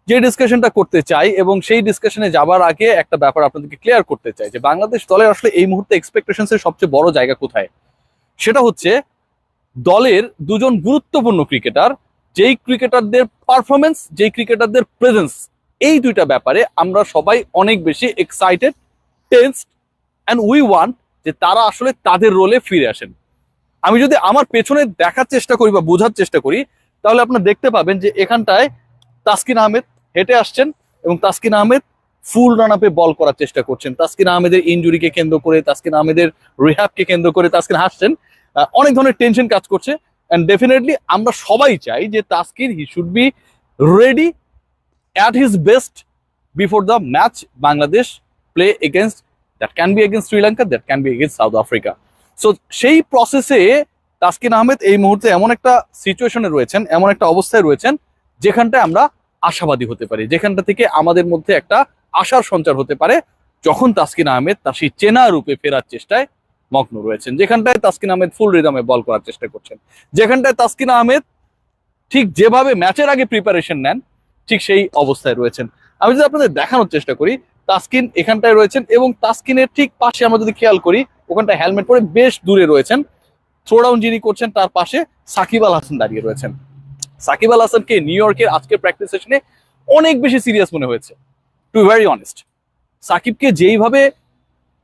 যে ডিসকাশনটা করতে চাই এবং সেই ডিসকাশনে যাবার আগে একটা ব্যাপার আপনাদেরকে ক্লিয়ার করতে চাই যে বাংলাদেশ দলের আসলে এই মুহূর্তে এক্সপেকটেশনস এর সবচেয়ে বড় জায়গা কোথায়। সেটা হচ্ছে দলের দুজন গুরুত্বপূর্ণ ক্রিকেটার, যেই ক্রিকেটারদের পারফরমেন্স, যেই ক্রিকেটারদের প্রেজেন্স, এই দুইটা ব্যাপারে আমরা সবাই অনেক বেশি excited, tensed and we want যে তারা আসলে তাদের রোলে ফিরে আসেন। আমি যদি আমার পেছনে দেখার চেষ্টা করি বা বোঝার চেষ্টা করি, তাহলে আপনারা দেখতে পাবেন যে এখানটায় তাসকিন আহমেদ হেঁটে আসছেন এবং তাসকিন আহমেদ ফুল রান আপে বল করার চেষ্টা করছেন। তাসকিন আহমেদের ইনজুরিকে কেন্দ্র করে, তাসকিন আহমেদের রিহ্যাবকে কেন্দ্র করে তাসকিন হাসছেন। অনেক ধরনের টেনশন কাজ করছে অ্যান্ড ডেফিনেটলি আমরা সবাই চাই যে Taskin he should be ready at his best before the match Bangladesh play against, that can be against Sri Lanka, that can be against south Africa. So সেই প্রসেসে তাসকিন আহমেদ এই মুহূর্তে এমন একটা সিচুয়েশনে রয়েছেন, এমন একটা অবস্থায় রয়েছেন যেখানটায় আমরা আশাবাদী হতে পারি, যেখানটা থেকে আমাদের মধ্যে একটা আশার সঞ্চার হতে পারে যখন তাসকিন আহমেদ তার সেই চেনা রূপে ফেরার চেষ্টায় মগ্ন রয়েছেন, যেখানটায় তাসকিন আহমেদ ফুল রিদমে বল করার চেষ্টা করছেন, যেখানটায় তাসকিন আহমেদ ঠিক যেভাবে ম্যাচের আগে প্রিপারেশন নেন ঠিক সেই অবস্থায় রয়েছেন। আমি যদি আপনাদের দেখানোর চেষ্টা করি, তাসকিন এখানটায় রয়েছেন এবং তাসকিনের ঠিক পাশে আমরা যদি খেয়াল করি, ওখানটায় হেলমেট পরে বেশ দূরে রয়েছেন, থ্রোডাউন যিনি করছেন তার পাশে সাকিব আল হাসান দাঁড়িয়ে রয়েছেন। সাকিব আল হাসানকে নিউ ইয়র্কের আজকের প্র্যাকটিস সেশনে অনেক বেশি সিরিয়াস মনে হয়েছে, টু ভেরি অনেস্ট। সাকিবকে যেইভাবে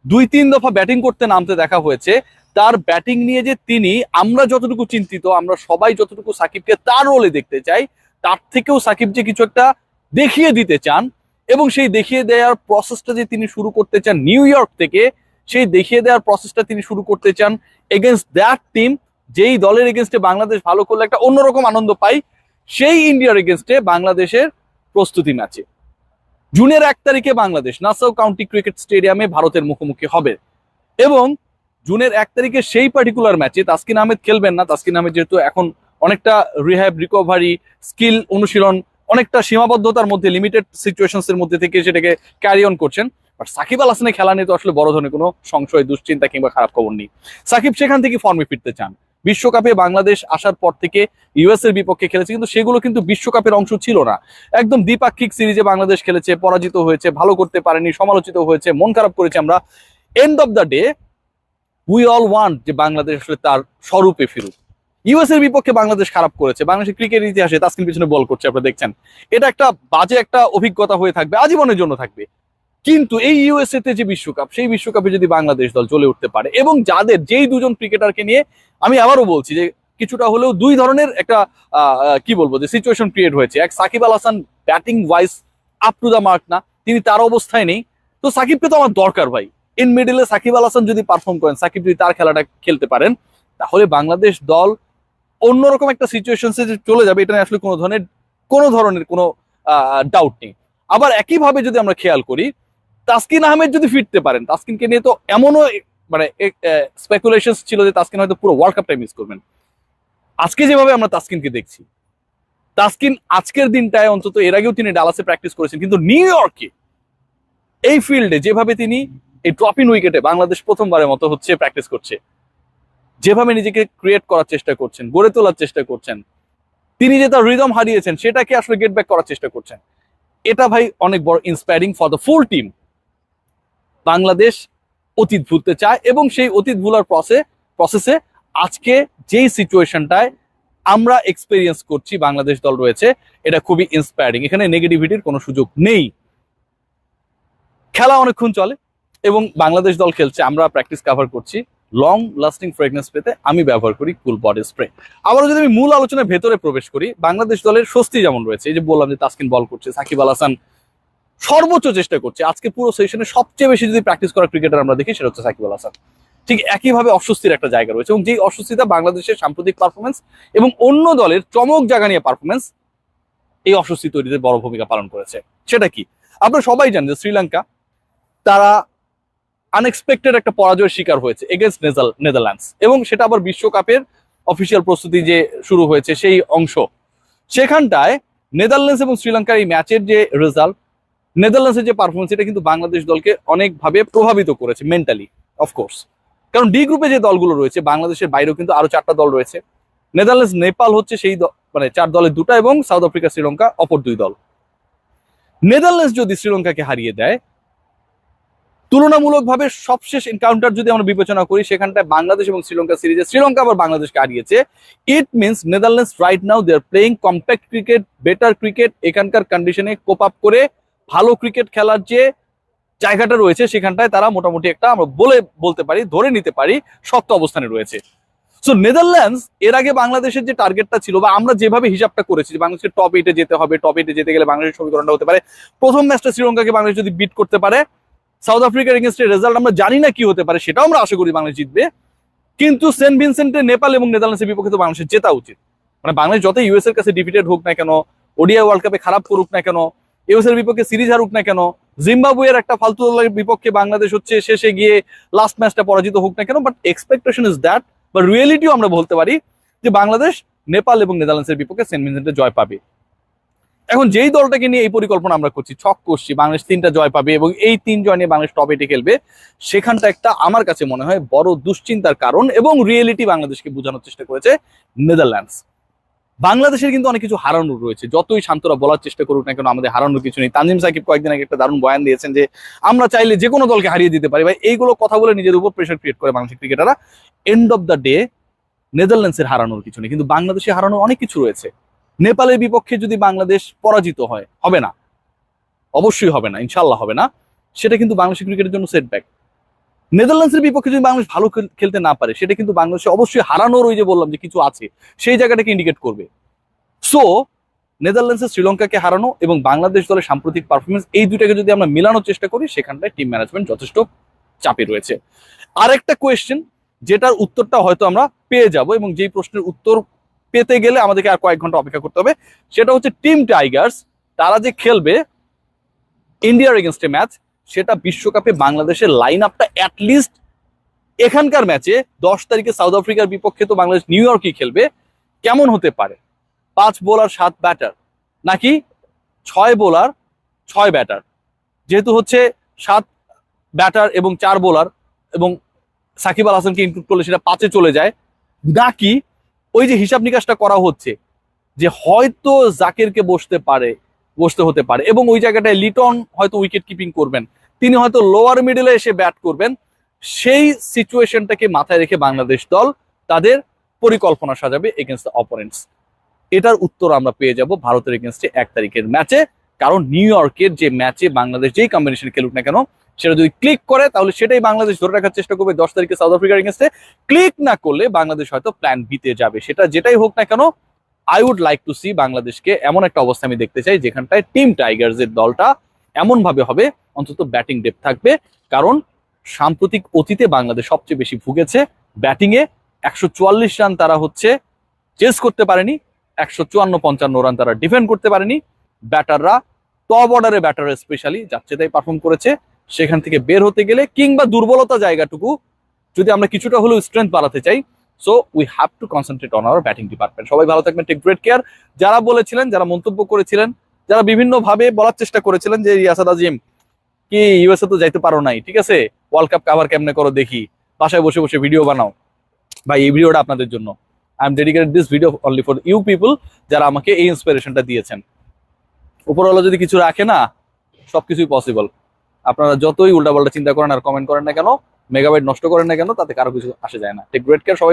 2-3 দফা ব্যাটিং করতে নামতে দেখা হয়েছে, তার ব্যাটিং নিয়ে যে তিনি, আমরা যতটুকু চিন্তিত, আমরা সবাই যতটুকু সাকিবকে তার রোলে দেখতে চাই, তার থেকেও সাকিব যে কিছু একটা দেখিয়ে দিতে চান এবং সেই দেখিয়ে দেওয়ার প্রসেসটা যে তিনি শুরু করতে চান নিউ ইয়র্ক থেকে, সেই দেখিয়ে দেওয়ার প্রসেসটা তিনি শুরু করতে চান এগেনস্ট দ্যাট টিম, যেই দলের এগেনস্টে বাংলাদেশ ভালো করলে একটা অন্যরকম আনন্দ পাই, সেই ইন্ডিয়ার এগেনস্টে বাংলাদেশের প্রস্তুতি ম্যাচে জুনের 1 তারিখে বাংলাদেশ নাসাউ কাউন্টি ক্রিকেট স্টেডিয়ামে ভারতের মুখোমুখি হবে এবং জুনের 1 তারিখে সেই পার্টিকুলার ম্যাচে তাসকিন আহমেদ খেলবেন না। তাসকিন আহমেদ যেহেতু এখন অনেকটা রিহ্যাব, রিকভারি, স্কিল অনুশীলন, অনেকটা সীমাবদ্ধতার মধ্যে, লিমিটেড সিচুয়েশনস এর মধ্যে থেকে সেটাকে ক্যারি অন করছেন, বাট সাকিব আল হাসানের খেলা নিয়ে তো আসলে বড় ধরনের কোনো সংশয়, দুশ্চিন্তা কিংবা খারাপ খবর নেই। সাকিব সেখান থেকে ফর্মে ফিরতে চান। বিশ্বকাপে বাংলাদেশ আসার পর থেকে ইউএস এর বিপক্ষে খেলেছে, কিন্তু সেগুলো কিন্তু বিশ্বকাপের অংশ ছিল না। একদম দ্বিপাক্ষিক সিরিজে বাংলাদেশ খেলেছে, পরাজিত হয়েছে, ভালো করতে পারেনি, সমালোচিত হয়েছে, মন খারাপ করেছে আমরা। End of the day we all want যে বাংলাদেশ আসলে তার স্বরূপে ফিরুক। ইউএস এর বিপক্ষে বাংলাদেশ খারাপ করেছে, বাংলাদেশের ক্রিকেট ইতিহাসে তাসকিন পিছনে বল করছে, আপনারা দেখছেন, এটা একটা বাজে একটা অভিজ্ঞতা হয়ে থাকবে, আজীবনের জন্য থাকবে। কিন্তু এই ইউএসএ তে যে বিশ্বকাপ, সেই বিশ্বকাপে যদি বাংলাদেশ দল চলে উঠতে পারে এবং যাদের, যেই দুজন ক্রিকেটারকে নিয়ে আমি আবারও বলছি যে কিছুটা হলেও দুই ধরনের একটা কি বলবো যে সিচুয়েশন ক্রিয়েট হয়েছে। এক, Shakib Al Hasan batting wise up to the mark না, তিনি তার অবস্থায় নেই, তো সাকিবকে তো আমার দরকার ভাই। ইন মিডলে সাকিব আল হাসান যদি পারফর্ম করেন, সাকিব যদি তার খেলাটা খেলতে পারেন, তাহলে বাংলাদেশ দল অন্যরকম একটা সিচুয়েশনসে চলে যাবে, এটা আসলে কোনো ধরনের ডাউট নেই। আবার একইভাবে যদি আমরা খেয়াল করি, তাসকিন আহমেদ যদি ফিরতে পারেন, তাসকিনকে নিয়ে তো এমনও মানে স্পেকুলেশন ছিল যে তাসকিন হয়তো পুরো ওয়ার্ল্ড কাপটাই মিস করবেন। আজকে যেভাবে আমরা তাসকিনকে দেখছি, তাসকিন আজকের দিনটায় অন্তত, এর আগেও তিনি ডালাসে প্র্যাকটিস করেছেন, কিন্তু নিউ ইয়র্কে এই ফিল্ডে যেভাবে তিনি এই ড্রপ ইন উইকেটে বাংলাদেশ প্রথমবারের মতো হচ্ছে প্র্যাকটিস করছে, যেভাবে নিজেকে ক্রিয়েট করার চেষ্টা করছেন, গড়ে তোলার চেষ্টা করছেন, তিনি যে তার রিদম হারিয়েছেন সেটাকে আসলে গেট ব্যাক করার চেষ্টা করছেন, এটা ভাই অনেক বড় inspiring for the full team. Bangladesh অতীত ভুলতে চায় এবং সেই অতীত ভুলার প্রসেসে আজকে যেই সিচুয়েশনটায় আমরা এক্সপেরিয়েন্স করছি বাংলাদেশ দল রয়েছে, এটা খুবই ইন্সপায়ারিং। এখানে নেগেটিভিটির কোনো সুযোগ নেই। খেলা অনেকক্ষণ চলে এবং বাংলাদেশ দল খেলছে, আমরা প্র্যাকটিস কভার করছি। লং লাস্টিং ফ্রেগনেন্স পেতে আমি ব্যবহার করি কুল বডি স্প্রে। আবারও যদি আমি মূল আলোচনার ভেতরে প্রবেশ করি, বাংলাদেশ দলের স্বস্তি যেমন রয়েছে, এই যে বললাম যে তাসকিন বল করছে, সাকিব আল হাসান সর্বোচ্চ চেষ্টা করছে, আজকে পুরো সেশনে সবচেয়ে বেশি যদি প্র্যাকটিস করা ক্রিকেটার আমরা দেখি সেটা হচ্ছে সাকিব আল হাসান। ঠিক একইভাবে অস্বস্তির একটা জায়গা রয়েছে এবং যেই অস্বস্তিটা বাংলাদেশের সাম্প্রতিক পারফরমেন্স এবং অন্য দলের চমক জায়গা নিয়ে পারফরমেন্স এই অস্বস্তি তৈরিতে বড় ভূমিকা পালন করেছে। সেটা কি, আপনারা সবাই জানেন যে শ্রীলঙ্কা তারা আনএক্সপেক্টেড একটা পরাজয়ের শিকার হয়েছে এগেনস্ট নেদারল্যান্ডস, এবং সেটা আবার বিশ্বকাপের অফিসিয়াল প্রস্তুতি যে শুরু হয়েছে সেই অংশ। সেখানটায় নেদারল্যান্ডস এবং শ্রীলঙ্কার এই ম্যাচের যে রেজাল্ট, নেদারল্যান্ডসের যে পারফরমেন্স, এটা কিন্তু বাংলাদেশ দলকে অনেকভাবে প্রভাবিত করেছে মেন্টালি, অফকোর্স। কারণ ডি গ্রুপে যে দলগুলো রয়েছে, বাংলাদেশের বাইরেও কিন্তু আরো 4টা দল রয়েছে। নেদারল্যান্ডস, নেপাল হচ্ছে সেই মানে 4 দলের 2টা এবং সাউথ আফ্রিকা, শ্রীলঙ্কা অপর 2 দল। নেদারল্যান্ডস যদি শ্রীলঙ্কাকে হারিয়ে দেয়, তুলনামূলকভাবে সবশেষ এনকাউন্টার যদি আমরা বিবেচনা করি, সেখানটায় বাংলাদেশ এবং শ্রীলঙ্কা সিরিজে শ্রীলঙ্কা আবার বাংলাদেশকে হারিয়েছে। It means Netherlands right now they are playing compact cricket, better cricket, এখানকার কন্ডিশনে কোপ আপ করে ভালো ক্রিকেট খেলার যে জায়গাটা রয়েছে সেখানটায় তারা মোটামুটি একটা আমরা বলতে পারি, ধরে নিতে পারি শক্ত অবস্থানে রয়েছে। সো নেদারল্যান্ডস এর আগে বাংলাদেশের যে টার্গেটটা ছিল, বা আমরা যেভাবে হিসাবটা করেছি যে বাংলাদেশের টপ 8-এ যেতে হবে, টপ 8-এ যেতে গেলে বাংলাদেশের সমীকরণটা হতে পারে প্রথম ম্যাচটা শ্রীলঙ্কাকে বাংলাদেশ যদি বিট করতে পারে, সাউথ আফ্রিকার এগেনস্টে রেজাল্ট আমরা জানি না কি হতে পারে, সেটাও আমরা আশা করি বাংলাদেশ জিতবে, কিন্তু সেন্ট ভিনসেন্টে নেপাল এবং নেদারল্যান্ডসের বিপক্ষে তো বাংলাদেশের জেতা উচিত। মানে বাংলাদেশ যত ইউএস এর কাছে ডিফিটেড হোক না কেন, ওডিআই ওয়ার্ল্ড কাপে খারাপ করুক না কেন, ইউএস এর বিপক্ষে সিরিজ হারুক না কেন, জিম্বাবুয়ের একটা ফালতু দলের বিপক্ষে বাংলাদেশ হচ্ছে শেষে গিয়ে লাস্ট ম্যাচটা পরাজিত হোক না কেন, বাট এক্সপেকটেশন ইজ দ্যাট, বা রিয়েলিটিও আমরা বলতে পারি যে বাংলাদেশ নেপাল এবং নেদারল্যান্ডসের বিপক্ষে সেন্ট ভিনসেন্টে জয় পাবে। এখন যেই দলটাকে নিয়ে এই পরিকল্পনা আমরা করছি, ছক করছি, বাংলাদেশ 3টা জয় পাবে এবং এই 3 জয় নিয়ে বাংলাদেশ টপ 8-এ খেলবে, সেখানটা একটা আমার কাছে মনে হয় বড় দুশ্চিন্তার কারণ, এবং রিয়েলিটি বাংলাদেশকে বোঝানোর চেষ্টা করেছে নেদারল্যান্ডস। বাংলাদেশের কিন্তু অনেক কিছু হারানোর রয়েছে, যতই শান্তরা বলার চেষ্টা করুক না কেন আমাদের হারানোর কিছু নেই। তানজিম সাকিব কয়েকদিন আগে একটা দারুণ বয়ান দিয়েছেন যে আমরা চাইলে যে কোনো দলকে হারিয়ে দিতে পারি, ভাই এইগুলো কথা বলে নিজের উপর প্রেশার ক্রিয়েট করে বাংলাদেশের ক্রিকেটাররা। এন্ড অফ দ্য ডে নেদারল্যান্ডসের হারানোর কিছু নেই, কিন্তু বাংলাদেশে হারানোর অনেক কিছু রয়েছে। নেপালের বিপক্ষে যদি বাংলাদেশ পরাজিত হয়, হবে না, অবশ্যই হবে না, ইনশাল্লাহ হবে না, সেটা কিন্তু বাংলাদেশের ক্রিকেটের জন্য সেটব্যাক। নেদারল্যান্ডসের বিপক্ষে যদি বাংলাদেশ ভালো খেলতে না পারে, সেটা কিন্তু বাংলাদেশে অবশ্যই হারানোর, ওই যে বললাম যে কিছু আছে, সেই জায়গাটাকে ইন্ডিকেট করবে। সো নেদারল্যান্ডসের শ্রীলঙ্কাকে হারানো এবং বাংলাদেশ দলের সাম্প্রতিক পারফরমেন্স, এই দুটাকে যদি আমরা মেলানোর চেষ্টা করি, সেখানটায় টিম ম্যানেজমেন্ট যথেষ্ট চাপে রয়েছে। আরেকটা কোয়েশ্চেন যেটার উত্তরটা হয়তো আমরা পেয়ে যাব, এবং যেই প্রশ্নের উত্তর পেতে গেলে আমাদেরকে আর কয়েক ঘন্টা অপেক্ষা করতে হবে, সেটা হচ্ছে টিম টাইগার্স তারা যে খেলবে ইন্ডিয়ার এগেনস্টে ম্যাচ, সেটা বিশ্বকাপে বাংলাদেশের লাইন আপটা অ্যাটলিস্ট এখানকার ম্যাচে 10 তারিখে সাউথ আফ্রিকার বিপক্ষে তো বাংলাদেশ নিউ ইয়র্কই খেলবে, কেমন হতে পারে? 5 বোলার 7 ব্যাটার, নাকি 6 বোলার 6 ব্যাটার? যেহেতু হচ্ছে 7 ব্যাটার এবং 4 বোলার, এবং সাকিব আল হাসানকে ইনক্লুড করলে সেটা 5-এ চলে যায়, নাকি ওই যে হিসাব নিকাশটা করা হচ্ছে যে হয়তো জাকিরকে বসতে হতে পারে, এবং ওই জায়গাটায় লিটন হয়তো উইকেট কিপিং করবেন, তিনি হয়তো লোয়ার মিডলে এসে ব্যাট করবেন, সেই সিচুয়েশনটাকে মাথায় রেখে বাংলাদেশ দল তাদের পরিকল্পনা সাজাবে এগেনস্ট দ্য অপোনেন্টস। এটার উত্তর আমরা পেয়ে যাব ভারতের এগেনস্টে 1 তারিখের ম্যাচে, কারণ নিউ ইয়র্কের যে ম্যাচে বাংলাদেশ যেই কম্বিনেশন খেলুক না কেন, সেটা যদি ক্লিক করে তাহলে সেটাই বাংলাদেশ ধরে রাখার চেষ্টা করবে 10 তারিখে সাউথ আফ্রিকার এগেনস্টে। ক্লিক না করলে বাংলাদেশ হয়তো প্ল্যান বিতে যাবে। সেটা যেটাই হোক না কেন, I would like to see বাংলাদেশকে এমন একটা অবস্থা আমি দেখতে চাই যেখানটায় টিম টাইগার্সের দলটা এমন ভাবে হবে, অন্তত ব্যাটিং ডেপথ থাকবে, কারণ সাম্প্রতিক অতীতে বাংলাদেশ সবচেয়ে বেশি ভুগেছে ব্যাটিংয়ে। 144 রান তারা হচ্ছে চেস করতে পারেনি, 154-55 রান তারা ডিফেন্ড করতে পারেনি। ব্যাটাররা, টপ অর্ডারে ব্যাটাররা স্পেশালি যাচ্ছে তাই পারফর্ম করেছে। সেখান থেকে বের হতে গেলে, কিংবা দুর্বলতা জায়গাটুকু যদি আমরা কিছুটা হলেও স্ট্রেংথ বাড়াতে চাই, so we have to concentrate on our batting department. সবাই ভালো থাকবেন, টেক গ্রেট কেয়ার। যারা বলেছিলেন, যারা মন্তব্য করেছিলেন, যারা বিভিন্ন ভাবে বলার চেষ্টা করেছিলেন যে ইয়াসাদ আজিম কি ইউএসএ তো যাইতে পারো নাই, ঠিক আছে, ওয়ার্ল্ড কাপ কাভার কেমনে করো দেখি, বাসায় বসে বসে ভিডিও বানাও, ভাই এই ভিডিওটা আপনাদের জন্য। I am dedicated this video only for you people, যারা আমাকে এই ইন্সপিরেশনটা দিয়েছেন। উপরওয়ালা যদি কিছু রাখে না, সবকিছুই পসিবল। আপনারা যতই উল্টাপাল্টা চিন্তা করেন আর কমেন্ট করেন না কেন, মেগাবাইট নষ্ট করেন না কেন, তাতে কারো কিছু আসে যায় না। টেক গ্রেট কেয়ার সবাই।